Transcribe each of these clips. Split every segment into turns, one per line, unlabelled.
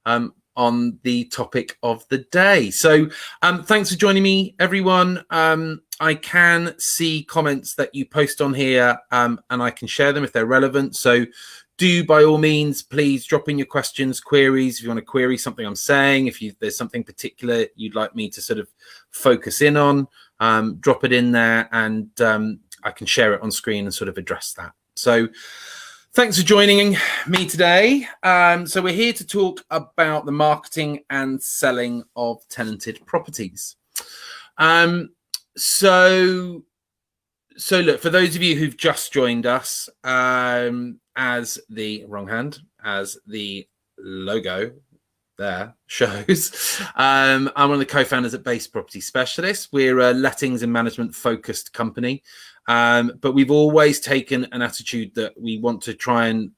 on the topic of the day. So thanks for joining me, everyone. I can see comments that you post on here, and I can share them if they're relevant. So do, by all means, please drop in your questions, queries. If you want to query something I'm saying, if there's something particular you'd like me to sort of focus in on, drop it in there, and I can share it on screen and sort of address that. So thanks for joining me today. So we're here to talk about the marketing and selling of tenanted properties. So look, for those of you who've just joined us, as the logo there shows, I'm one of the co-founders at Base Property Specialists. We're a lettings and management focused company, but we've always taken an attitude that we want to try and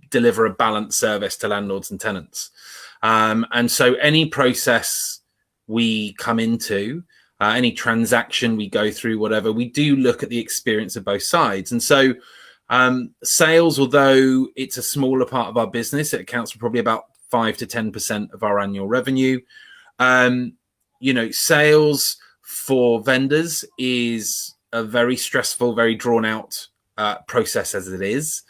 deliver a balanced service to landlords and tenants. And so any process we come into, any transaction we go through, whatever, we do look at the experience of both sides. And so sales, although it's a smaller part of our business, it accounts for probably about 5 to 10% of our annual revenue. Sales for vendors is a very stressful, very drawn out process as it is.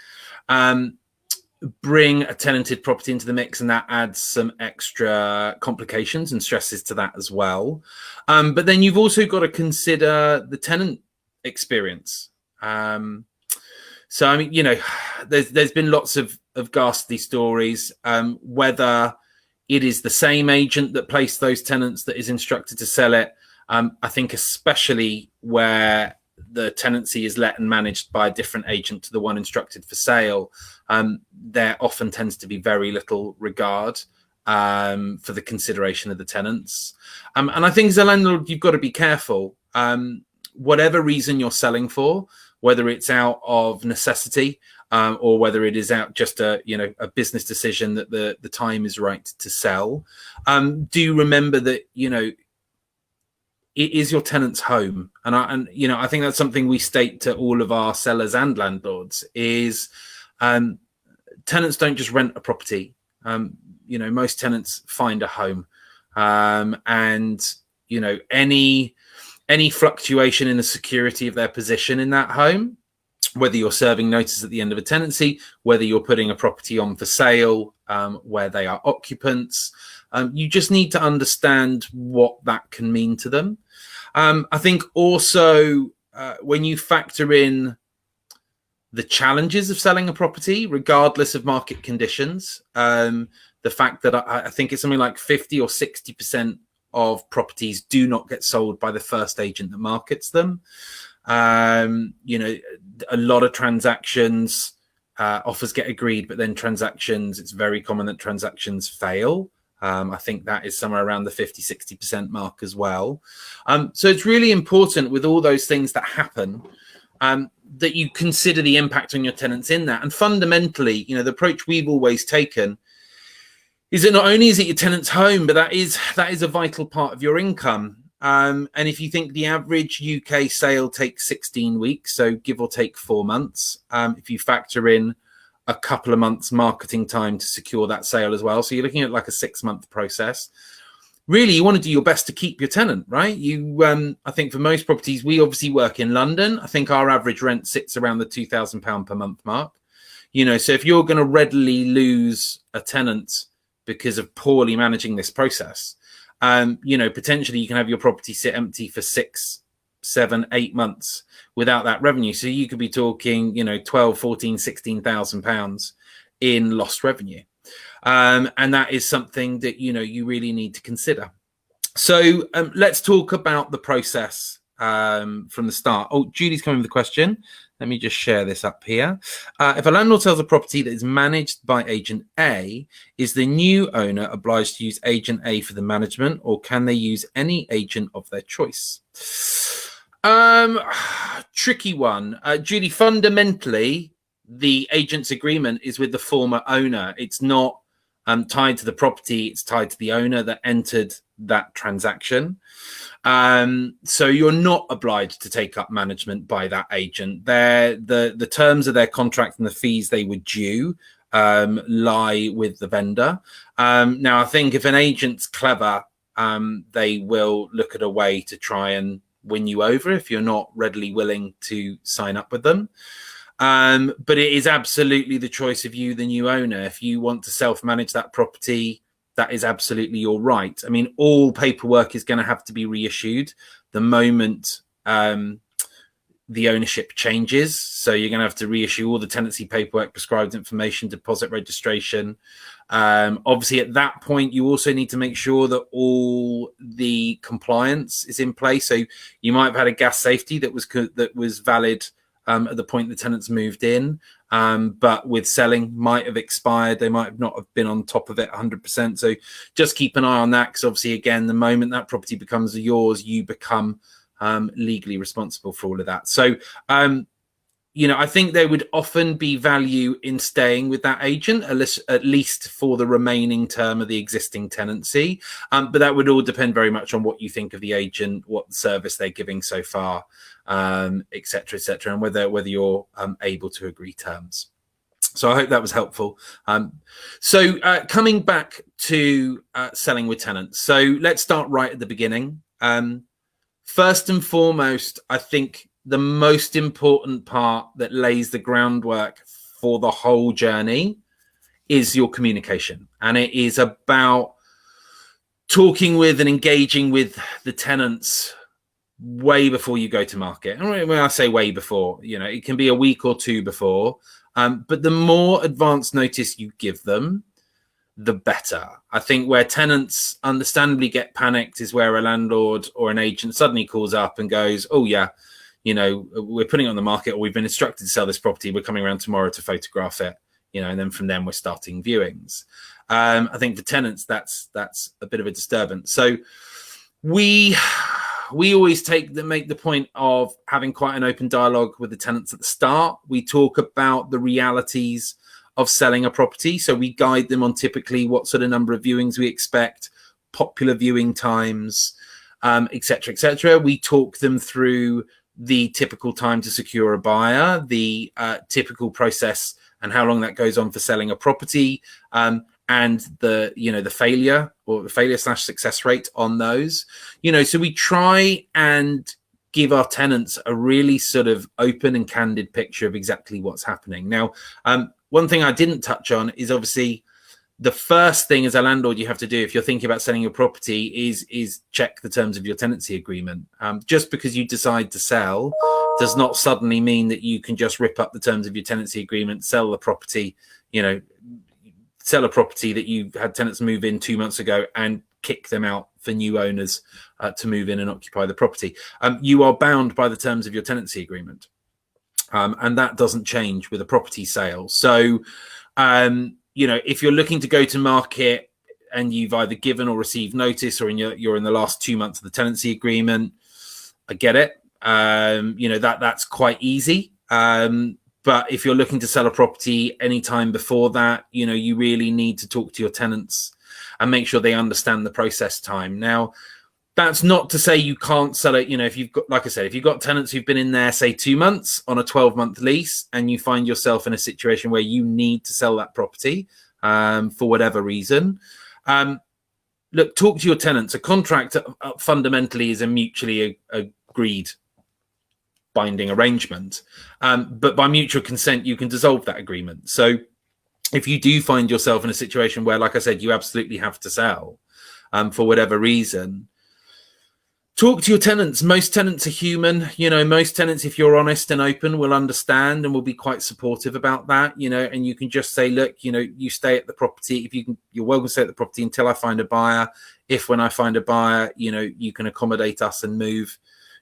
Bring a tenanted property into the mix, and that adds some extra complications and stresses to that as well. But then you've also got to consider the tenant experience. So, I mean, there's been lots of ghastly stories, whether it is the same agent that placed those tenants that is instructed to sell it. I think especially where the tenancy is let and managed by a different agent to the one instructed for sale, there often tends to be very little regard for the consideration of the tenants. And I think as a landlord, you've got to be careful. Whatever reason you're selling for, whether it's out of necessity or whether it is out just a business decision that the time is right to sell, do remember that it is your tenant's home. And I think that's something we state to all of our sellers and landlords is tenants don't just rent a property. Most tenants find a home, and any fluctuation in the security of their position in that home, whether you're serving notice at the end of a tenancy, whether you're putting a property on for sale, where they are occupants, you just need to understand what that can mean to them. I think also when you factor in the challenges of selling a property, regardless of market conditions, the fact that I think it's something like 50 or 60% of properties do not get sold by the first agent that markets them. A lot of transactions, offers get agreed, but then it's very common that transactions fail. I think that is somewhere around the 50, 60% mark as well. So it's really important with all those things that happen, that you consider the impact on your tenants in that. And fundamentally, the approach we've always taken is that not only is it your tenant's home, but that is a vital part of your income. And if you think the average UK sale takes 16 weeks, so give or take 4 months, if you factor in a couple of months marketing time to secure that sale as well, so you're looking at like a 6-month process. Really, you want to do your best to keep your tenant, right? I think for most properties, we obviously work in London. I think our average rent sits around the £2,000 per month mark. So if you're going to readily lose a tenant because of poorly managing this process, potentially you can have your property sit empty for 6, 7, 8 months without that revenue. So you could be talking, 12, 14, 16,000 pounds in lost revenue. And that is something that, you really need to consider. So let's talk about the process from the start. Oh, Julie's coming with a question. Let me just share this up here. If a landlord sells a property that is managed by agent A, is the new owner obliged to use agent A for the management, or can they use any agent of their choice? Tricky one. Julie, fundamentally, the agent's agreement is with the former owner. It's not tied to the property. It's tied to the owner that entered that transaction. So you're not obliged to take up management by that agent. The terms of their contract and the fees they were due lie with the vendor. Now, I think if an agent's clever, they will look at a way to try and win you over if you're not readily willing to sign up with them. But it is absolutely the choice of you, the new owner. If you want to self-manage that property, that is absolutely your right. I mean, all paperwork is going to have to be reissued the moment the ownership changes. So you're going to have to reissue all the tenancy paperwork, prescribed information, deposit registration. Obviously, at that point, you also need to make sure that all the compliance is in place. So you might have had a gas safety that was valid at the point the tenants moved in, but with selling might have expired. They might not have been on top of it 100%. So just keep an eye on that, because obviously, again, the moment that property becomes yours, you become legally responsible for all of that. So, I think there would often be value in staying with that agent, at least for the remaining term of the existing tenancy. But that would all depend very much on what you think of the agent, what service they're giving so far, et cetera, and whether you're able to agree terms. So I hope that was helpful. So coming back to selling with tenants. So let's start right at the beginning. First and foremost, I think the most important part that lays the groundwork for the whole journey is your communication. And it is about talking with and engaging with the tenants way before you go to market. And when I say way before, it can be a week or two before. But the more advance notice you give them, the better. I think where tenants understandably get panicked is where a landlord or an agent suddenly calls up and goes, oh yeah, we're putting it on the market, or we've been instructed to sell this property, we're coming around tomorrow to photograph it, and then from then we're starting viewings. I think for tenants, that's a bit of a disturbance. So we always make the point of having quite an open dialogue with the tenants at the start. We talk about the realities of selling a property. So we guide them on typically what sort of number of viewings we expect, popular viewing times, et cetera, et cetera. We talk them through the typical time to secure a buyer, the typical process and how long that goes on for selling a property, and the failure or the failure/success rate on those. So we try and give our tenants a really sort of open and candid picture of exactly what's happening. Now, one thing I didn't touch on is obviously the first thing as a landlord you have to do if you're thinking about selling your property is check the terms of your tenancy agreement. Just because you decide to sell does not suddenly mean that you can just rip up the terms of your tenancy agreement, sell the property, sell a property that you had tenants move in 2 months ago and kick them out for new owners to move in and occupy the property. You are bound by the terms of your tenancy agreement. And that doesn't change with a property sale. So, if you're looking to go to market and you've either given or received notice, or you're in the last 2 months of the tenancy agreement, I get it. That's quite easy. But if you're looking to sell a property anytime before that, you really need to talk to your tenants and make sure they understand the process time. Now, that's not to say you can't sell it. If you've got, like I said, if you've got tenants who've been in there, say 2 months on a 12-month lease, and you find yourself in a situation where you need to sell that property for whatever reason, look, talk to your tenants. A contract fundamentally is a mutually agreed binding arrangement, but by mutual consent, you can dissolve that agreement. So if you do find yourself in a situation where, like I said, you absolutely have to sell for whatever reason, talk to your tenants. Most tenants are human. Most tenants, if you're honest and open, will understand and will be quite supportive about that, and you can just say, look, you stay at the property. If you can, you're welcome to stay at the property until I find a buyer. If when I find a buyer, you can accommodate us and move,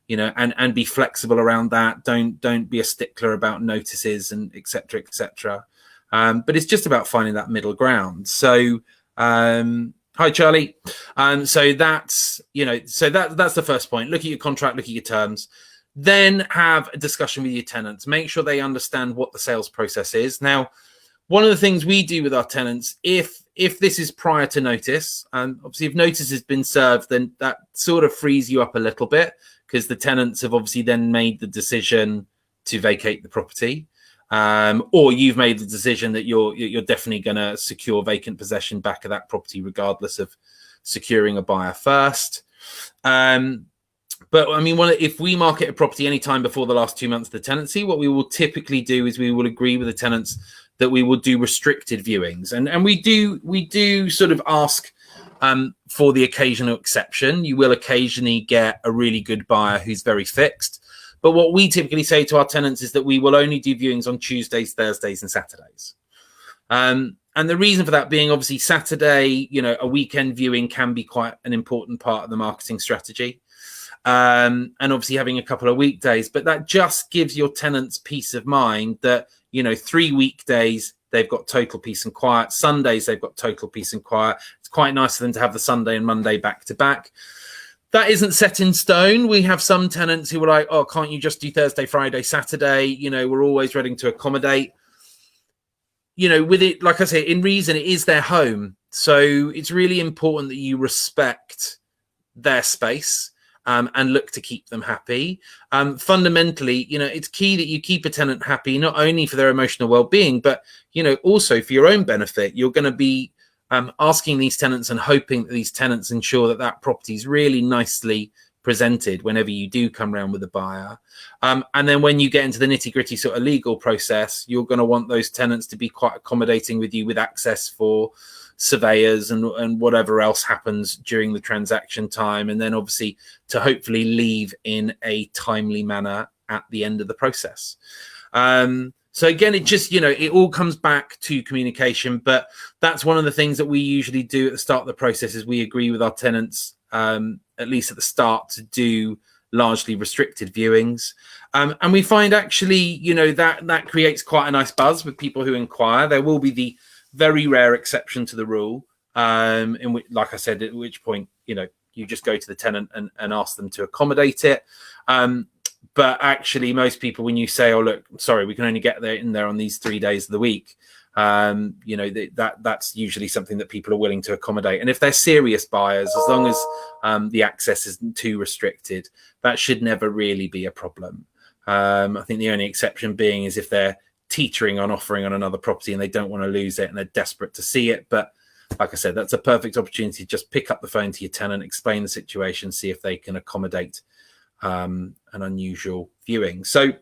and be flexible around that. Don't be a stickler about notices and et cetera, et cetera. But it's just about finding that middle ground. So, hi, Charlie. So that's the first point. Look at your contract, look at your terms, then have a discussion with your tenants. Make sure they understand what the sales process is. Now, one of the things we do with our tenants, if this is prior to notice, and obviously if notice has been served, then that sort of frees you up a little bit, because the tenants have obviously then made the decision to vacate the property. or you've made the decision that you're definitely going to secure vacant possession back of that property, regardless of securing a buyer first. But I mean, if we market a property any time before the last 2 months of the tenancy, what we will typically do is we will agree with the tenants that we will do restricted viewings, and we do sort of ask for the occasional exception. You will occasionally get a really good buyer who's very fixed. But what we typically say to our tenants is that we will only do viewings on Tuesdays, Thursdays, and Saturdays. And the reason for that being, obviously, Saturday, a weekend viewing can be quite an important part of the marketing strategy. And obviously having a couple of weekdays, but that just gives your tenants peace of mind that, 3 weekdays, they've got total peace and quiet. Sundays, they've got total peace and quiet. It's quite nice for them to have the Sunday and Monday back to back. That isn't set in stone. We have some tenants who are like, oh, can't you just do Thursday, Friday, Saturday? We're always ready to accommodate. With it, like I say, in reason, it is their home. So it's really important that you respect their space and look to keep them happy. Fundamentally, it's key that you keep a tenant happy, not only for their emotional well-being, but, also for your own benefit. You're going to be asking these tenants and hoping that these tenants ensure that that property is really nicely presented whenever you do come around with a buyer. And then when you get into the nitty-gritty sort of legal process, you're going to want those tenants to be quite accommodating with you, with access for surveyors and whatever else happens during the transaction time, and then obviously to hopefully leave in a timely manner at the end of the process. So again, it just, it all comes back to communication, but that's one of the things that we usually do at the start of the process is we agree with our tenants, at least at the start, to do largely restricted viewings. And we find actually, that creates quite a nice buzz with people who inquire. There will be the very rare exception to the rule, in which, like I said, at which point, you just go to the tenant and ask them to accommodate it. But actually, most people, when you say, "Oh, look, sorry, we can only get in there on these 3 days of the week," that's usually something that people are willing to accommodate. And if they're serious buyers, as long as the access isn't too restricted, that should never really be a problem. I think the only exception being is if they're teetering on offering on another property and they don't want to lose it and they're desperate to see it. But like I said, that's a perfect opportunity to just pick up the phone to your tenant, explain the situation, see if they can accommodate an unusual viewing. So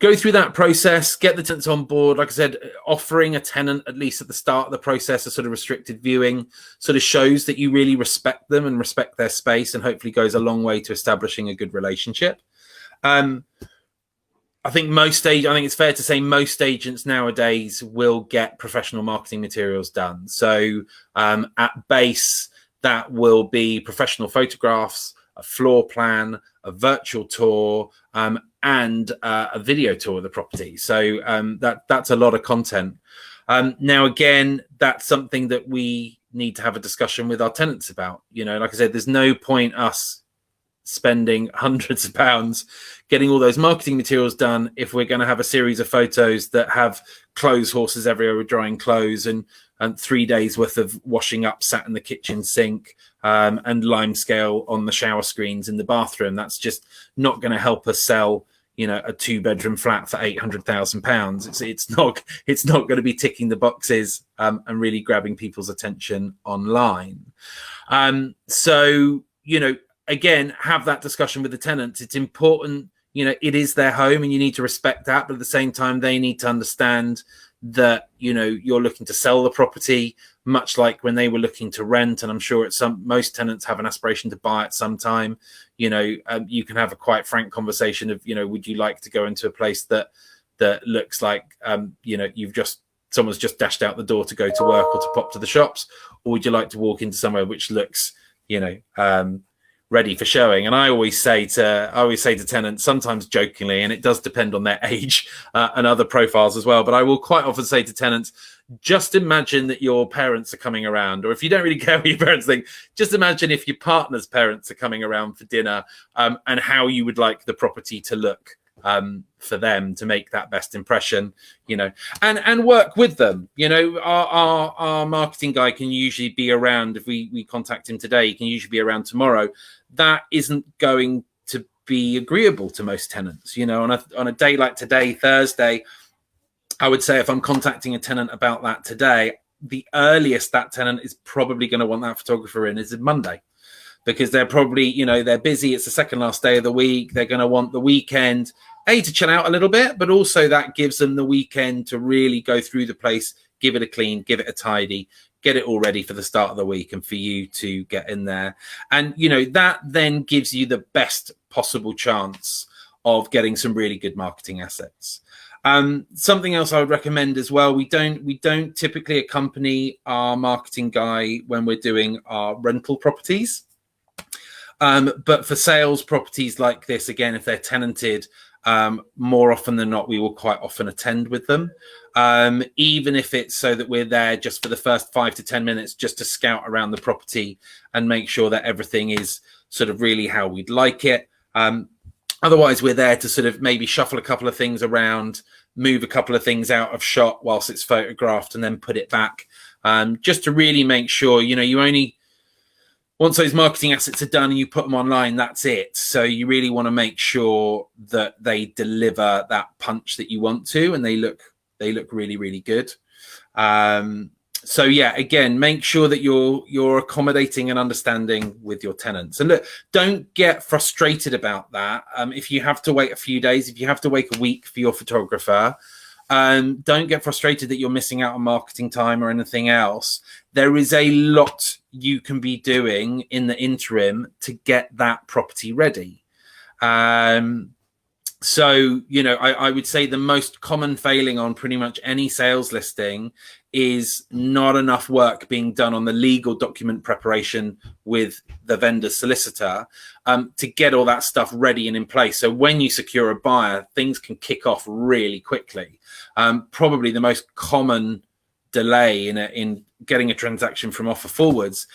go through that process, get the tenants on board. Like I said, offering a tenant, at least at the start of the process, a sort of restricted viewing sort of shows that you really respect them and respect their space, and hopefully goes a long way to establishing a good relationship. I think it's fair to say most agents nowadays will get professional marketing materials done. So at base, that will be professional photographs, a floor plan, a virtual tour, and a video tour of the property. So that's a lot of content. Now, again, that's something that we need to have a discussion with our tenants about. Like I said, there's no point us spending hundreds of pounds getting all those marketing materials done if we're going to have a series of photos that have clothes horses everywhere with drying clothes and 3 days worth of washing up sat in the kitchen sink, and lime scale on the shower screens in the bathroom. That's just not going to help us sell a 2-bedroom flat for £800,000. It's not going to be ticking the boxes and really grabbing people's attention online. So again, have that discussion with the tenants. It's important, it is their home and you need to respect that. But at the same time, they need to understand that, you're looking to sell the property, much like when they were looking to rent. And I'm sure most tenants have an aspiration to buy at some time. You can have a quite frank conversation of, would you like to go into a place that looks like, someone's just dashed out the door to go to work or to pop to the shops? Or would you like to walk into somewhere which looks, ready for showing? And I always say to tenants, sometimes jokingly, and it does depend on their age and other profiles as well, but I will quite often say to tenants, just imagine that your parents are coming around, or if you don't really care what your parents think, just imagine if your partner's parents are coming around for dinner, and how you would like the property to look for them to make that best impression, and work with them. Our marketing guy can usually be around. If we contact him today, he can usually be around tomorrow. That isn't going to be agreeable to most tenants. On a day like today, Thursday, I would say if I'm contacting a tenant about that today, the earliest that tenant is probably going to want that photographer in is Monday, because they're probably, you know, they're busy. It's the second last day of the week. They're going to want the weekend, to chill out a little bit, but also that gives them the weekend to really go through the place, give it a clean, give it a tidy, get it all ready for the start of the week and for you to get in there. And, you know, that then gives you the best possible chance of getting some really good marketing assets. Something else I would recommend as well, we don't typically accompany our marketing guy when we're doing our rental properties. But for sales properties like this, again, if they're tenanted, more often than not, we will quite often attend with them. Even if it's so that we're there just for the first 5 to 10 minutes, just to scout around the property and make sure that everything is sort of really how we'd like it. Otherwise, we're there to sort of maybe shuffle a couple of things around, move a couple of things out of shot whilst it's photographed, and then put it back, just to really make sure, you know, you only, once those marketing assets are done and you put them online, that's it. So you really want to make sure that they deliver that punch that you want to, and they look really, really good. So yeah, again, make sure that you're accommodating and understanding with your tenants. And look, don't get frustrated about that. If you have to wait a few days, if you have to wait a week for your photographer, don't get frustrated that you're missing out on marketing time or anything else. There is a lot you can be doing in the interim to get that property ready. So, you know, I would say the most common failing on pretty much any sales listing is not enough work being done on the legal document preparation with the vendor solicitor to get all that stuff ready and in place. So when you secure a buyer, things can kick off really quickly. Probably the most common delay in getting a transaction from offer forwards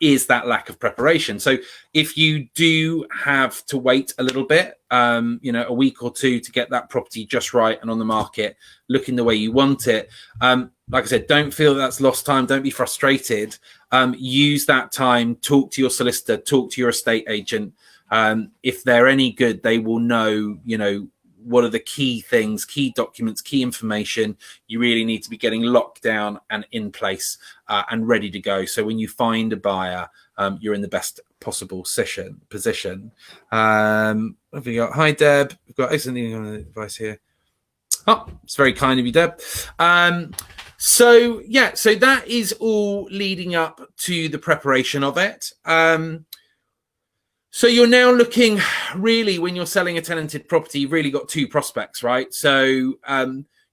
is that lack of preparation. So if you do have to wait a little bit, you know, a week or two to get that property just right and on the market, looking the way you want it, like I said, don't feel that's lost time. Don't be frustrated. Use that time, talk to your solicitor, talk to your estate agent. If they're any good, they will know, you know, what are the key things, key documents, key information you really need to be getting locked down and in place and ready to go. So when you find a buyer, you're in the best possible position. What have we got? Hi, Deb. We've got excellent advice here. Oh, it's very kind of you, Deb. So yeah, so that is all leading up to the preparation of it. So you're now looking, really, when you're selling a tenanted property, you've really got two prospects, right? So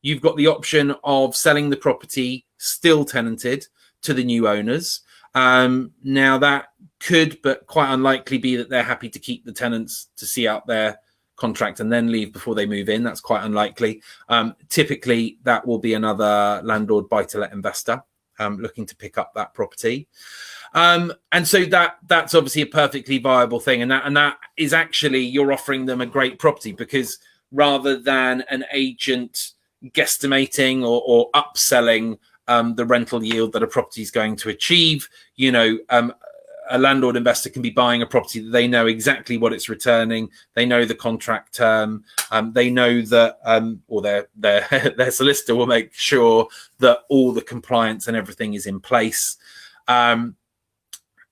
you've got the option of selling the property still tenanted to the new owners. Now that could, but quite unlikely, be that they're happy to keep the tenants to see out their contract and then leave before they move in. That's quite unlikely. Typically, that will be another landlord buy-to-let investor looking to pick up that property. And so that's obviously a perfectly viable thing. And that is actually, you're offering them a great property, because rather than an agent guesstimating or upselling the rental yield that a property is going to achieve, you know, a landlord investor can be buying a property that they know exactly what it's returning. They know the contract term. They know that, or their solicitor will make sure that all the compliance and everything is in place.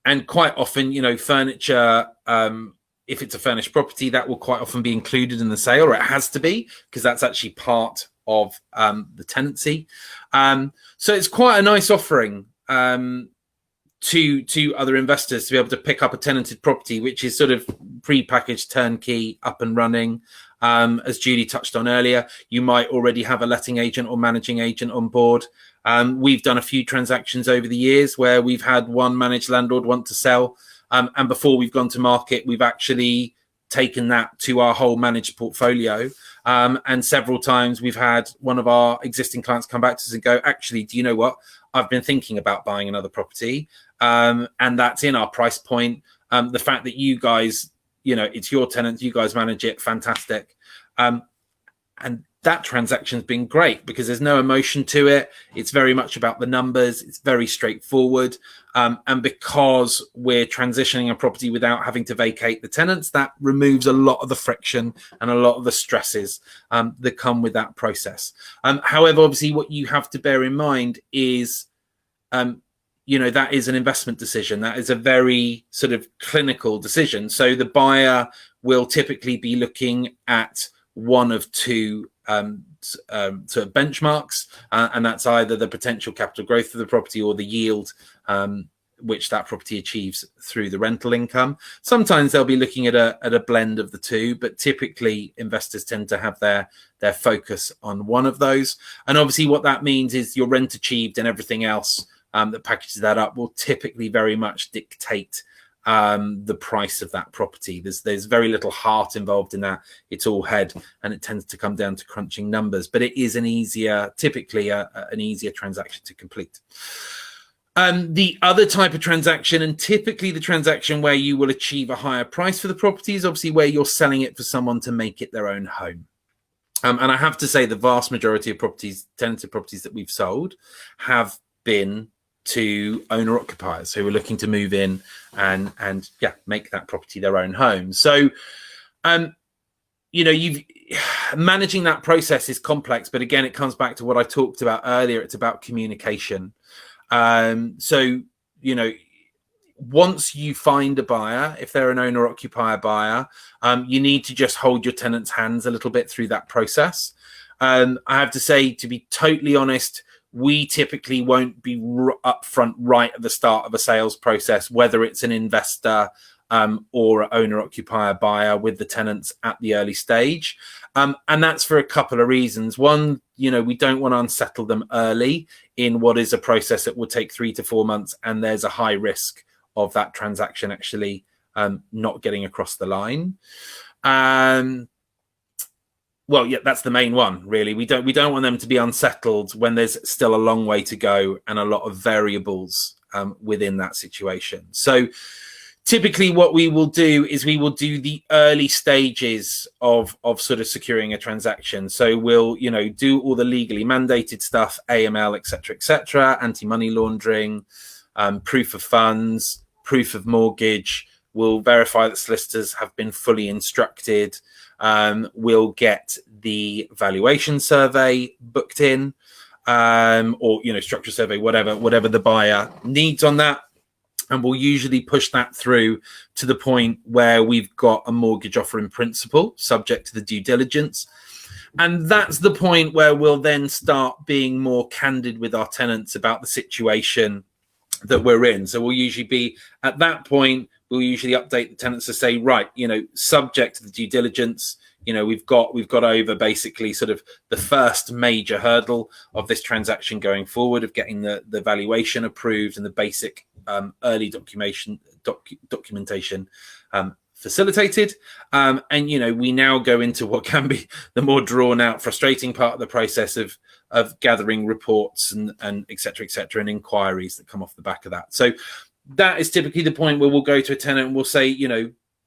And quite often, you know, furniture, if it's a furnished property, that will quite often be included in the sale, or it has to be, because that's actually part of the tenancy. So it's quite a nice offering to other investors to be able to pick up a tenanted property, which is sort of pre-packaged, turnkey, up and running. As Julie touched on earlier, you might already have a letting agent or managing agent on board. We've done a few transactions over the years where we've had one managed landlord want to sell, and before we've gone to market, we've actually taken that to our whole managed portfolio. And several times we've had one of our existing clients come back to us and go, actually, do you know what? I've been thinking about buying another property, and that's in our price point. The fact that you guys, you know, it's your tenant, you guys manage it, fantastic. And that transaction's been great because there's no emotion to it. It's very much about the numbers. It's very straightforward. And because we're transitioning a property without having to vacate the tenants, that removes a lot of the friction and a lot of the stresses that come with that process. However, obviously, what you have to bear in mind is, that is an investment decision. That is a very sort of clinical decision. So the buyer will typically be looking at one of two sort of benchmarks, and that's either the potential capital growth of the property or the yield which that property achieves through the rental income. Sometimes they'll be looking at a blend of the two, but typically investors tend to have their focus on one of those. And obviously what that means is your rent achieved and everything else that packages that up will typically very much dictate the price of that property. There's very little heart involved in that. It's all head, and it tends to come down to crunching numbers, but it is typically an easier transaction to complete. The other type of transaction, and typically the transaction where you will achieve a higher price for the property, is obviously where you're selling it for someone to make it their own home. And I have to say the vast majority of tenanted properties that we've sold have been to owner-occupiers who are looking to move in and make that property their own home. So, managing that process is complex, but again, it comes back to what I talked about earlier. It's about communication. Once you find a buyer, if they're an owner-occupier buyer, you need to just hold your tenant's hands a little bit through that process. I have to say, to be totally honest, we typically won't be upfront right at the start of a sales process, whether it's an investor or an owner-occupier buyer with the tenants at the early stage. And that's for a couple of reasons. One, we don't want to unsettle them early in what is a process that will take 3 to 4 months, and there's a high risk of that transaction actually not getting across the line. That's the main one, really. We don't want them to be unsettled when there's still a long way to go and a lot of variables within that situation. So typically what we will do is we will do the early stages of sort of securing a transaction. So we'll, do all the legally mandated stuff, AML, etc., anti-money laundering, proof of funds, proof of mortgage. We'll verify that solicitors have been fully instructed. We'll get the valuation survey booked in, or structure survey, whatever the buyer needs on that, and we'll usually push that through to the point where we've got a mortgage offer in principle, subject to the due diligence, and that's the point where we'll then start being more candid with our tenants about the situation that we're in. So we'll usually be at that point. We'll usually update the tenants to say, right, subject to the due diligence, we've got over basically sort of the first major hurdle of this transaction going forward, of getting the valuation approved and the basic early documentation facilitated. And, we now go into what can be the more drawn out, frustrating part of the process of gathering reports and et cetera, and inquiries that come off the back of that. So that is typically the point where we'll go to a tenant and we'll say,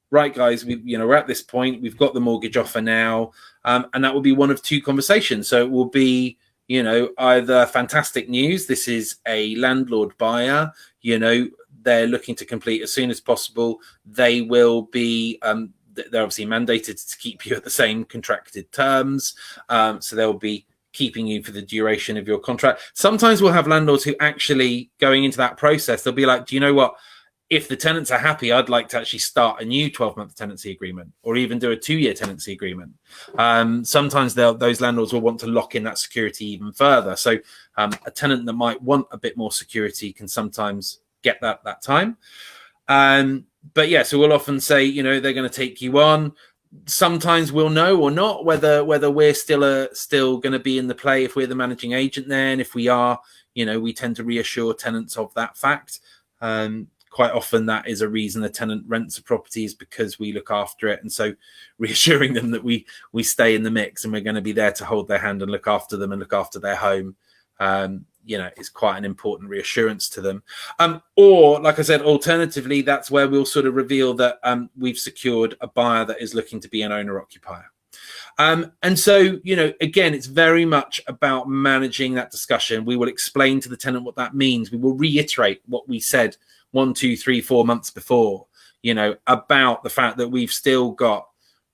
right, guys, we're at this point, we've got the mortgage offer now. And that will be one of two conversations. So it will be, either fantastic news. This is a landlord buyer, they're looking to complete as soon as possible. They will be, they're obviously mandated to keep you at the same contracted terms. So they'll be keeping you for the duration of your contract. Sometimes we'll have landlords who actually, going into that process, they'll be like, do you know what? If the tenants are happy, I'd like to actually start a new 12-month tenancy agreement, or even do a 2-year tenancy agreement. Sometimes those landlords will want to lock in that security even further. So a tenant that might want a bit more security can sometimes get that time. But yeah, so we'll often say, they're going to take you on. Sometimes we'll know or not whether we're still going to be in the play if we're the managing agent there. And if we are, we tend to reassure tenants of that fact. Quite often that is a reason the tenant rents a property, is because we look after it. And so reassuring them that we stay in the mix and we're going to be there to hold their hand and look after them and look after their home, is quite an important reassurance to them. Or, like I said, alternatively, that's where we'll sort of reveal that we've secured a buyer that is looking to be an owner-occupier. And so, again, it's very much about managing that discussion. We will explain to the tenant what that means. We will reiterate what we said 1, 2, 3, 4 months before, about the fact that we've still got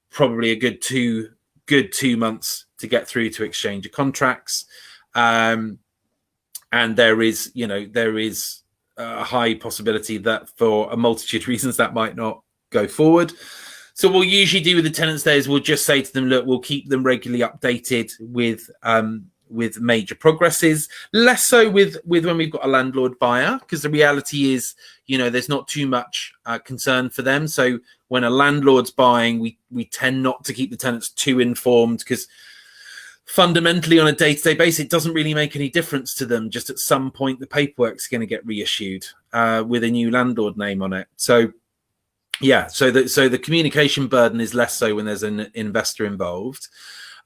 probably a good two months to get through to exchange of contracts. And there is a high possibility that for a multitude of reasons that might not go forward. So what we'll usually do with the tenants there is we'll just say to them, look, we'll keep them regularly updated with major progresses, less so with when we've got a landlord buyer, because the reality is, there's not too much concern for them. So when a landlord's buying, we tend not to keep the tenants too informed, because fundamentally on a day-to-day basis, it doesn't really make any difference to them. Just at some point, the paperwork's going to get reissued with a new landlord name on it. So yeah, so the communication burden is less so when there's an investor involved.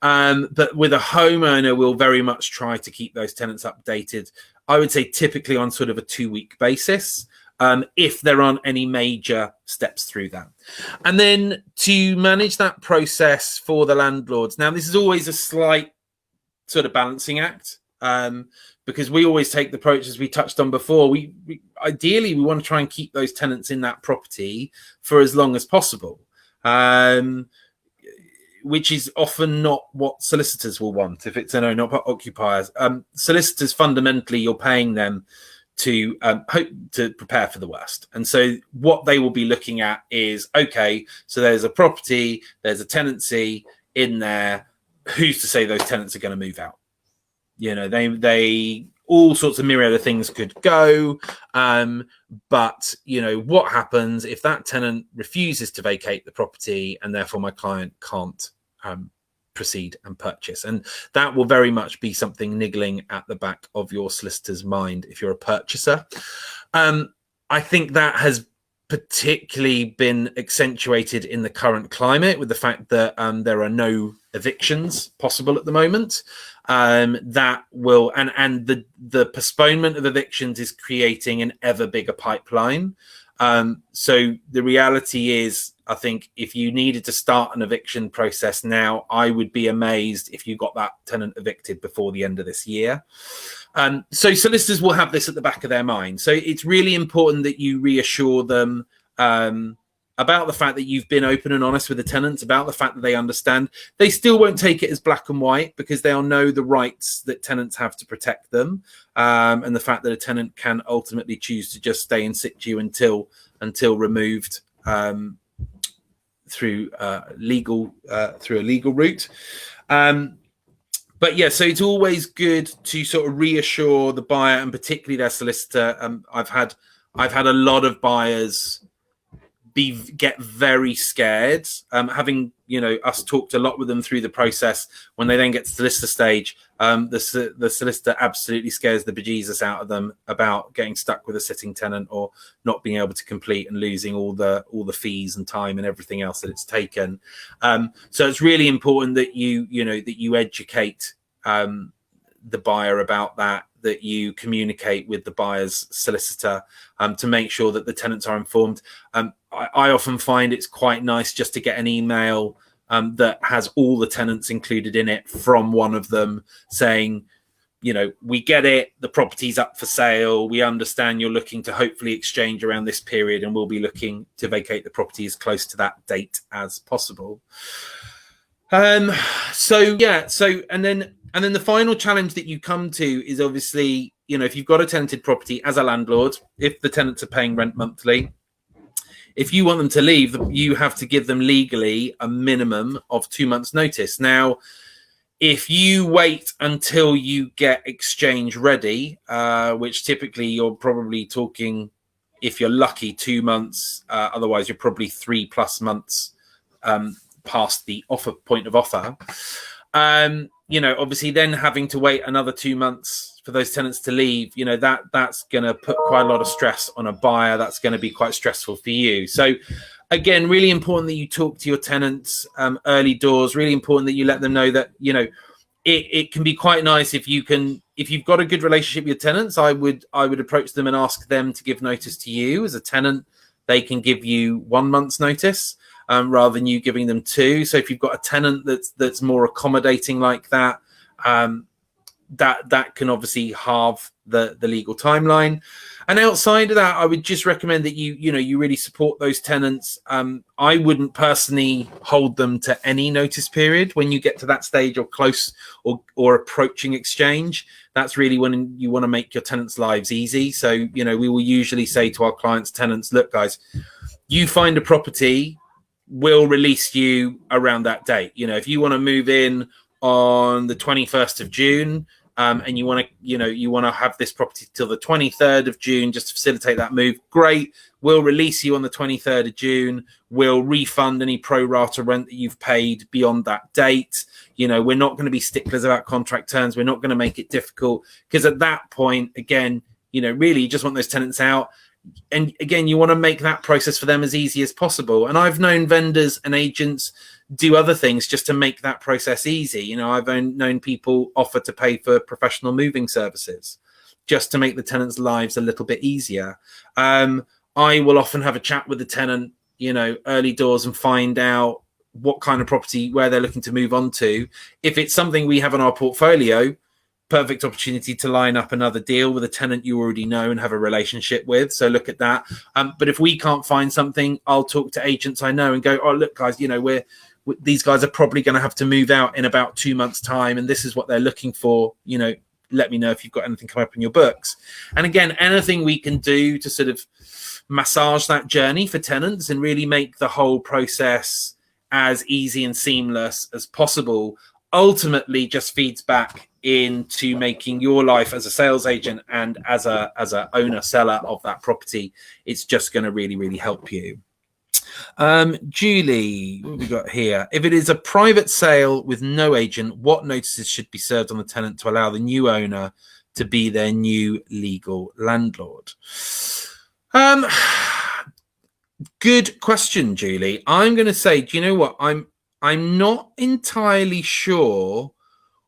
But with a homeowner, we'll very much try to keep those tenants updated. I would say typically on sort of a 2-week basis, if there aren't any major steps through that. And then to manage that process for the landlords. Now, this is always a slight sort of balancing act, because we always take the approach, as we touched on before, we ideally we want to try and keep those tenants in that property for as long as possible, which is often not what solicitors will want if it's an owner-occupiers. Solicitors, fundamentally, you're paying them to hope to prepare for the worst. And so what they will be looking at is, okay, so there's a property, there's a tenancy in there. Who's to say those tenants are going to move out? They all sorts of myriad of things could go. But, what happens if that tenant refuses to vacate the property and therefore my client can't proceed and purchase? And that will very much be something niggling at the back of your solicitor's mind if you're a purchaser. I think that has particularly been accentuated in the current climate with the fact that there are no evictions possible at the moment. That will and the postponement of evictions is creating an ever bigger pipeline. So the reality is, I think if you needed to start an eviction process now, I would be amazed if you got that tenant evicted before the end of this year. So solicitors will have this at the back of their mind. So it's really important that you reassure them about the fact that you've been open and honest with the tenants, about the fact that they understand. They still won't take it as black and white, because they'll know the rights that tenants have to protect them, and the fact that a tenant can ultimately choose to just stay in situ until removed through a legal route. But yeah, so it's always good to sort of reassure the buyer, and particularly their solicitor. I've had a lot of buyers get very scared, having us talked a lot with them through the process. When they then get to the solicitor stage, the solicitor absolutely scares the bejesus out of them about getting stuck with a sitting tenant or not being able to complete and losing all the fees and time and everything else that it's taken. So it's really important that you educate the buyer about that you communicate with the buyer's solicitor to make sure that the tenants are informed. I often find it's quite nice just to get an email that has all the tenants included in it from one of them saying, we get it, the property's up for sale, we understand you're looking to hopefully exchange around this period, and we'll be looking to vacate the property as close to that date as possible. And then the final challenge that you come to is obviously, if you've got a tenanted property as a landlord, if the tenants are paying rent monthly, if you want them to leave, you have to give them legally a minimum of 2 months notice. Now, if you wait until you get exchange ready, which typically you're probably talking, if you're lucky, 2 months, otherwise you're probably 3+ months past the point of offer. Obviously then having to wait another 2 months for those tenants to leave, that's going to put quite a lot of stress on a buyer. That's going to be quite stressful for you. So again, really important that you talk to your tenants early doors, really important that you let them know that, it can be quite nice if you've got a good relationship with your tenants. I would approach them and ask them to give notice to you as a tenant. They can give you 1 month's notice. rather than you giving them 2. So if you've got a tenant that's more accommodating like that, that can obviously halve the legal timeline. And outside of that, I would just recommend that you really support those tenants. I wouldn't personally hold them to any notice period when you get to that stage or close or approaching exchange. That's really when you want to make your tenants' lives easy. So, we will usually say to our clients, tenants, look, guys, you find a property, we'll release you around that date. If you want to move in on the 21st of June, and you want to have this property till the 23rd of June just to facilitate that move, great. We'll release you on the 23rd of June. We'll refund any pro rata rent that you've paid beyond that date. We're not going to be sticklers about contract terms. We're not going to make it difficult, because at that point, again, really you just want those tenants out. And again, you want to make that process for them as easy as possible. And I've known vendors and agents do other things just to make that process easy. I've known people offer to pay for professional moving services just to make the tenants' lives a little bit easier. I will often have a chat with the tenant, early doors, and find out what kind of property, where they're looking to move on to. If it's something we have in our portfolio, perfect opportunity to line up another deal with a tenant you already know and have a relationship with. So look at that. But if we can't find something, I'll talk to agents I know and go, oh, look, guys, these guys are probably going to have to move out in about 2 months' time, and this is what they're looking for. Let me know if you've got anything come up in your books. And again, anything we can do to sort of massage that journey for tenants and really make the whole process as easy and seamless as possible ultimately just feeds back into making your life as a sales agent and as a owner seller of that property. It's just going to really, really help you. Julie, what have we got here? If it is a private sale with no agent, what notices should be served on the tenant to allow the new owner to be their new legal landlord? Good question, Julie. I'm going to say, do you know what? I'm not entirely sure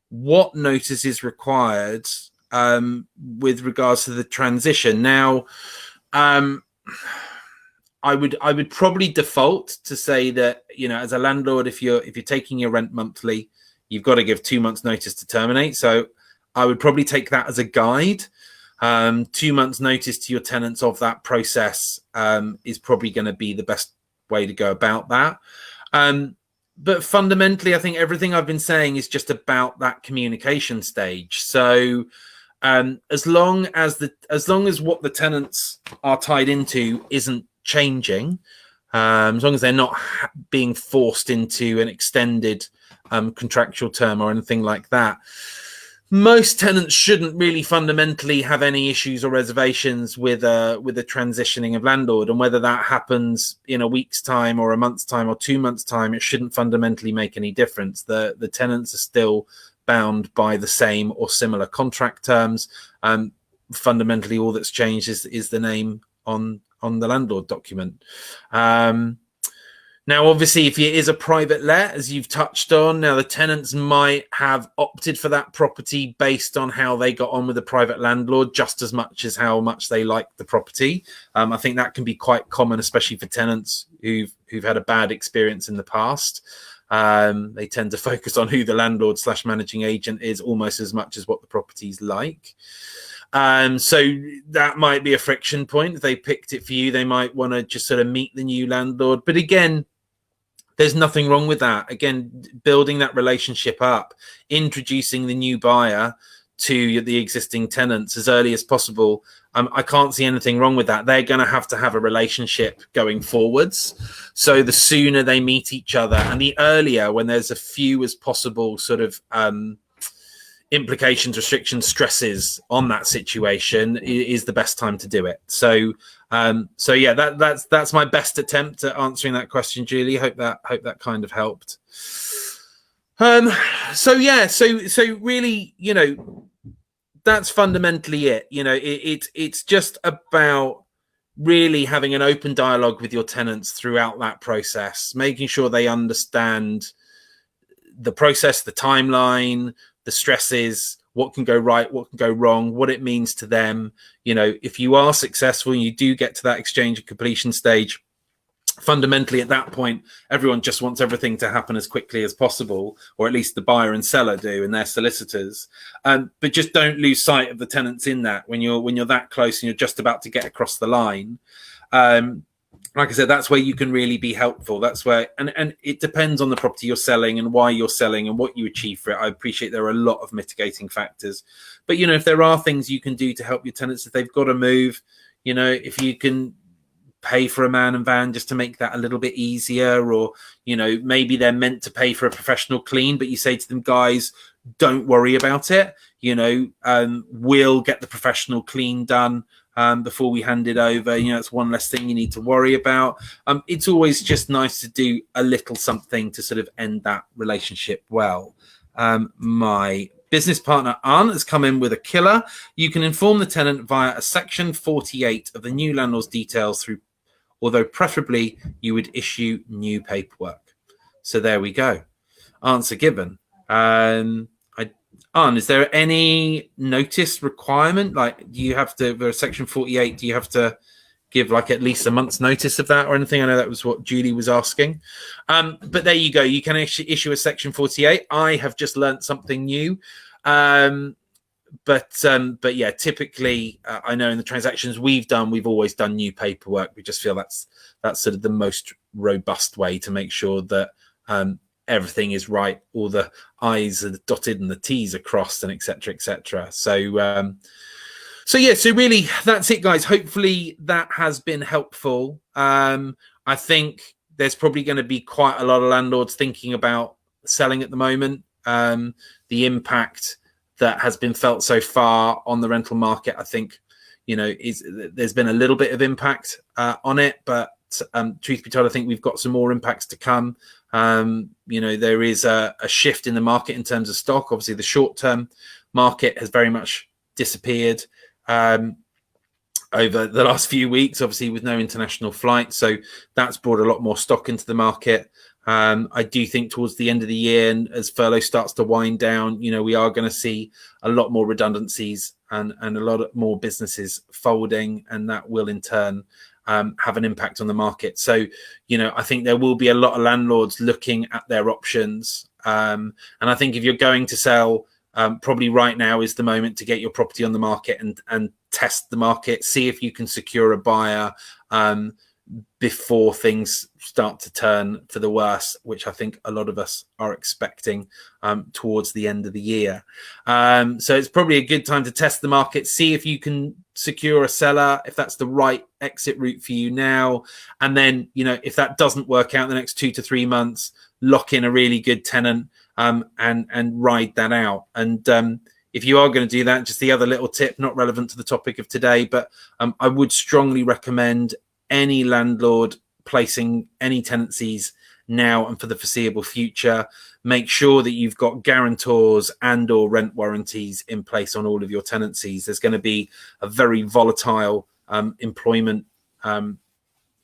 what notice is required with regards to the transition. Now, I would probably default to say that, as a landlord, if you're taking your rent monthly, you've got to give 2 months notice to terminate. So I would probably take that as a guide. 2 months notice to your tenants of that process is probably going to be the best way to go about that. But fundamentally, I think everything I've been saying is just about that communication stage. So as long as what the tenants are tied into isn't changing, as long as they're not being forced into an extended contractual term or anything like that, most tenants shouldn't really fundamentally have any issues or reservations with a transitioning of landlord. And whether that happens in a week's time or a month's time or 2 months' time, it shouldn't fundamentally make any difference. The tenants are still bound by the same or similar contract terms. Fundamentally, all that's changed is the name on the landlord document. Now, obviously, if it is a private let, as you've touched on, now the tenants might have opted for that property based on how they got on with the private landlord, just as much as how much they like the property. I think that can be quite common, especially for tenants who've had a bad experience in the past. They tend to focus on who the landlord / managing agent is almost as much as what the property's like. So that might be a friction point. If they picked it for you, they might want to just sort of meet the new landlord. But again, there's nothing wrong with that. Again, building that relationship up, introducing the new buyer to the existing tenants as early as possible. I can't see anything wrong with that. They're going to have a relationship going forwards. So the sooner they meet each other and the earlier, when there's a few as possible sort of implications, restrictions, stresses on that situation, is the best time to do it. So yeah, that's my best attempt at answering that question, Julie. Hope that kind of helped. So really, that's fundamentally it. It's just about really having an open dialogue with your tenants throughout that process, making sure they understand the process, the timeline, the stresses, what can go right, what can go wrong, what it means to them. If you are successful and you do get to that exchange and completion stage, fundamentally at that point, everyone just wants everything to happen as quickly as possible, or at least the buyer and seller do, and their solicitors. But just don't lose sight of the tenants in that when you're that close and you're just about to get across the line. Like I said, that's where you can really be helpful. That's where, and it depends on the property you're selling and why you're selling and what you achieve for it. I appreciate there are a lot of mitigating factors, but if there are things you can do to help your tenants, if they've got to move, if you can pay for a man and van just to make that a little bit easier, or maybe they're meant to pay for a professional clean, but you say to them, guys, don't worry about it, we'll get the professional clean done before we hand it over. It's one less thing you need to worry about. It's always just nice to do a little something to sort of end that relationship well. My business partner, Anne, has come in with a killer. You can inform the tenant via a section 48 of the new landlord's details through, although preferably you would issue new paperwork. So there we go. Answer given. Anne, is there any notice requirement? Like, do you have to, for section 48, do you have to give like at least a month's notice of that or anything? I know that was what Julie was asking. But there you go. You can actually issue a section 48. I have just learnt something new. But yeah, typically, I know in the transactions we've always done new paperwork. We just feel that's sort of the most robust way to make sure that everything is right. All the I's are dotted and the T's are crossed, and et cetera, et cetera. So really that's it, guys. Hopefully that has been helpful. I think there's probably going to be quite a lot of landlords thinking about selling at the moment. The impact that has been felt so far on the rental market, I think, there's been a little bit of impact on it, but truth be told, I think we've got some more impacts to come. There is a shift in the market in terms of stock. Obviously, the short-term market has very much disappeared over the last few weeks, obviously with no international flights. So that's brought a lot more stock into the market. I do think towards the end of the year, and as furlough starts to wind down, we are going to see a lot more redundancies and a lot more businesses folding, and that will in turn have an impact on the market. So, I think there will be a lot of landlords looking at their options. And I think if you're going to sell, probably right now is the moment to get your property on the market and test the market, see if you can secure a buyer before things start to turn for the worse, which I think a lot of us are expecting towards the end of the year. So it's probably a good time to test the market, see if you can secure a seller, if that's the right exit route for you now. And then, if that doesn't work out in the next 2 to 3 months, lock in a really good tenant and ride that out. And if you are going to do that, just the other little tip, not relevant to the topic of today, but I would strongly recommend any landlord placing any tenancies now and for the foreseeable future, make sure that you've got guarantors and or rent warranties in place on all of your tenancies. There's going to be a very volatile employment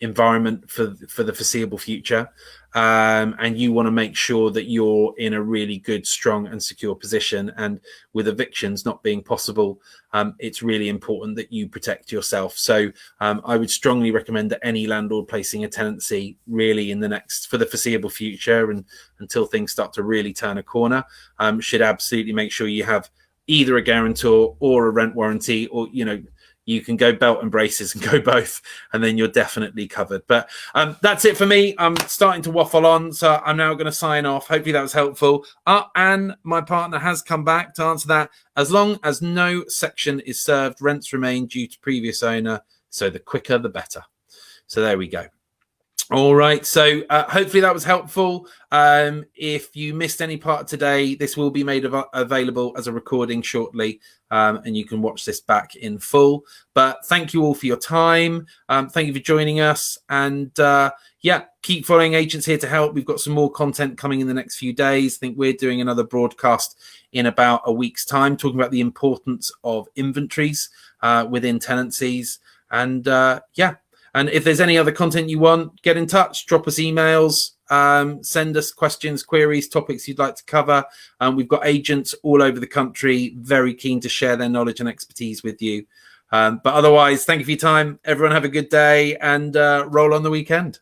environment for the foreseeable future, and you want to make sure that you're in a really good, strong and secure position. And with evictions not being possible, it's really important that you protect yourself. So I would strongly recommend that any landlord placing a tenancy really for the foreseeable future and until things start to really turn a corner, should absolutely make sure you have either a guarantor or a rent warranty, or you can go belt and braces and go both, and then you're definitely covered. But that's it for me. I'm starting to waffle on, so I'm now going to sign off. Hopefully that was helpful. And my partner has come back to answer that. As long as no section is served, rents remain due to previous owner. So the quicker, the better. So there we go. All right, so hopefully that was helpful. If you missed any part of today, this will be made available as a recording shortly, and you can watch this back in full. But thank you all for your time. Thank you for joining us. And yeah, keep following Agents Here to Help. We've got some more content coming in the next few days. I think we're doing another broadcast in about a week's time, talking about the importance of inventories within tenancies. And yeah. And if there's any other content you want, get in touch, drop us emails, send us questions, queries, topics you'd like to cover. We've got agents all over the country, very keen to share their knowledge and expertise with you. But otherwise, thank you for your time. Everyone have a good day and roll on the weekend.